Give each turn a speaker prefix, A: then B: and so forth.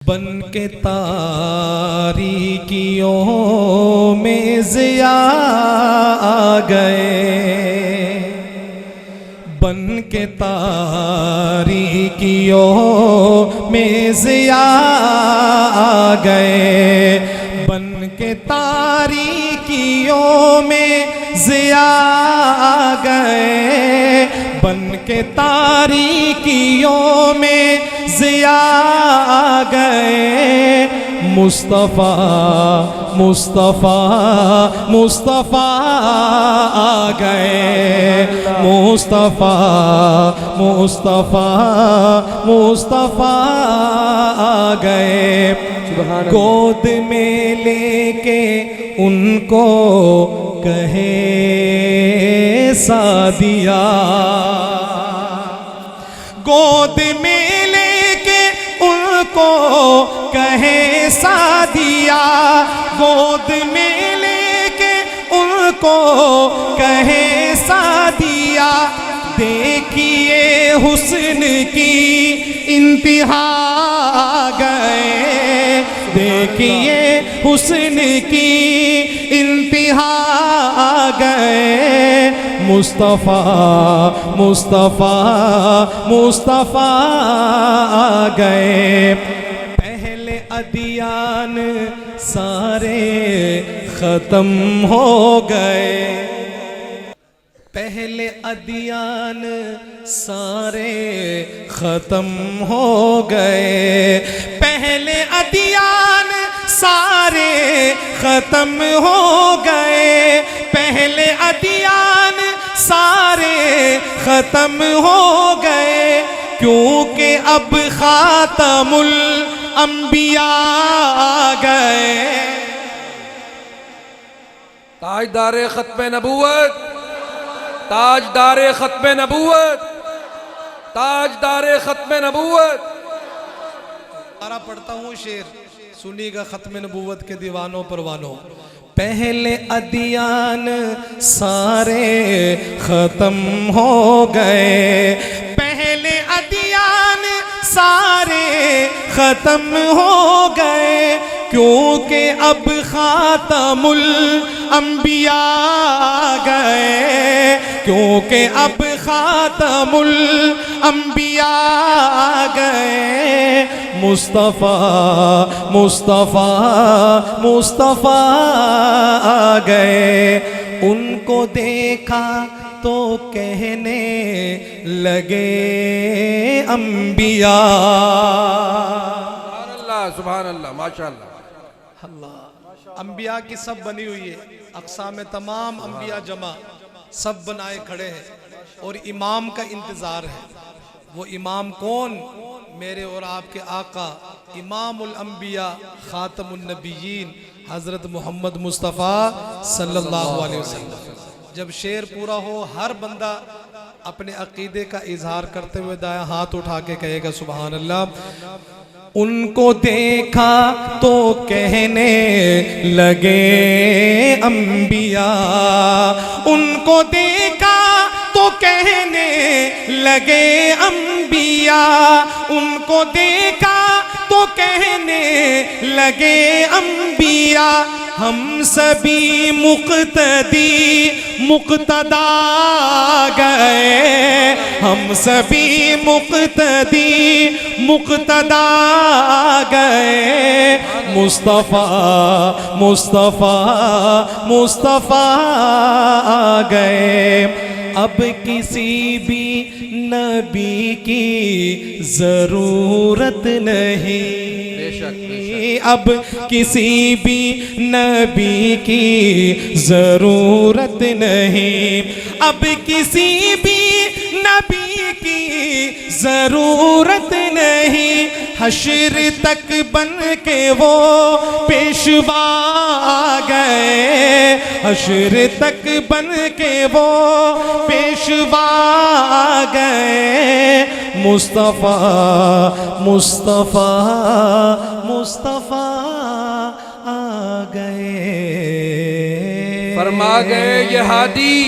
A: بن کے تاریکیوں میں ضیاء آ گئے، بن کے تاریکیوں میں ضیاء آ گئے، بن کے تاریکیوں میں ضیاء آ گئے، بن کے تاریکیوں میں ضیاء آ گئے، مصطفیٰ مصطفیٰ مصطفیٰ آ گئے، مصطفیٰ مصطفیٰ مصطفیٰ آ گئے، گود میں لے کے ان کو کہے سعدیہ، گود میں لے کے ان کو کہے سعدیہ، گود میں لے کے ان کو کہے سعدیہ، دیکھیے حسن کی انتہا آ گئے، دیکھیے حسن کی انتہا آ گئے، مصطفیٰ مصطفیٰ مصطفیٰ آ گئے، پہلے ادیان سارے ختم ہو گئے، پہلے ادیان سارے ختم ہو گئے، پہلے ادیان سارے ختم ہو گئے، پہلے ادیان سارے ختم ہو گئے، کیونکہ اب خاتم الانبیاء آ گئے،
B: تاجدار ختم نبوت، تاجدار ختم نبوت، تاجدار ختم نبوت۔
A: پڑھتا ہوں شعر، سنی گا ختم نبوت کے دیوانوں پروانوں۔ پہلے ادیان سارے ختم ہو گئے، پہلے ادیان سارے ختم ہو گئے، کیونکہ اب خاتم الانبیاء آ گئے، کیونکہ اب خاتم الانبیاء آ گئے، مصطفیٰ مصطفیٰ مصطفیٰ آ گئے، ان کو دیکھا تو کہنے لگے انبیاء،
B: سبحان اللہ ماشاءاللہ،
A: اللہ انبیاء کی سب بنی ہوئی ہے، اقسام تمام انبیاء جمع سب بنائے کھڑے ہیں، اور امام کا انتظار ہے۔ وہ امام کون؟ میرے اور آپ کے آقا امام الانبیاء خاتم النبیین حضرت محمد مصطفیٰ صلی اللہ علیہ وسلم۔ جب شعر پورا ہو ہر بندہ اپنے عقیدے کا اظہار کرتے ہوئے دائیں ہاتھ اٹھا کے کہے گا سبحان اللہ۔ ان کو دیکھا تو کہنے لگے انبیاء، ان کو دیکھا تو کہنے لگے انبیاء، ان کو دیکھا تو کہنے لگے انبیاء، ہم سبھی مقتدی مقتدا گئے، ہم سبھی مقتدی مقتدا گئے، مصطفیٰ مصطفیٰ مصطفیٰ آ گئے، اب کسی بھی نبی کی ضرورت نہیں، اب کسی بھی نبی کی ضرورت نہیں، اب کسی بھی نبی کی ضرورت نہیں، حشر تک بن کے وہ پیشوا آ گئے، حشر تک بن کے وہ پیشوا آ گئے، مصطفیٰ مصطفیٰ مصطفیٰ آ گئے،
B: فرما گئے یہ ہادی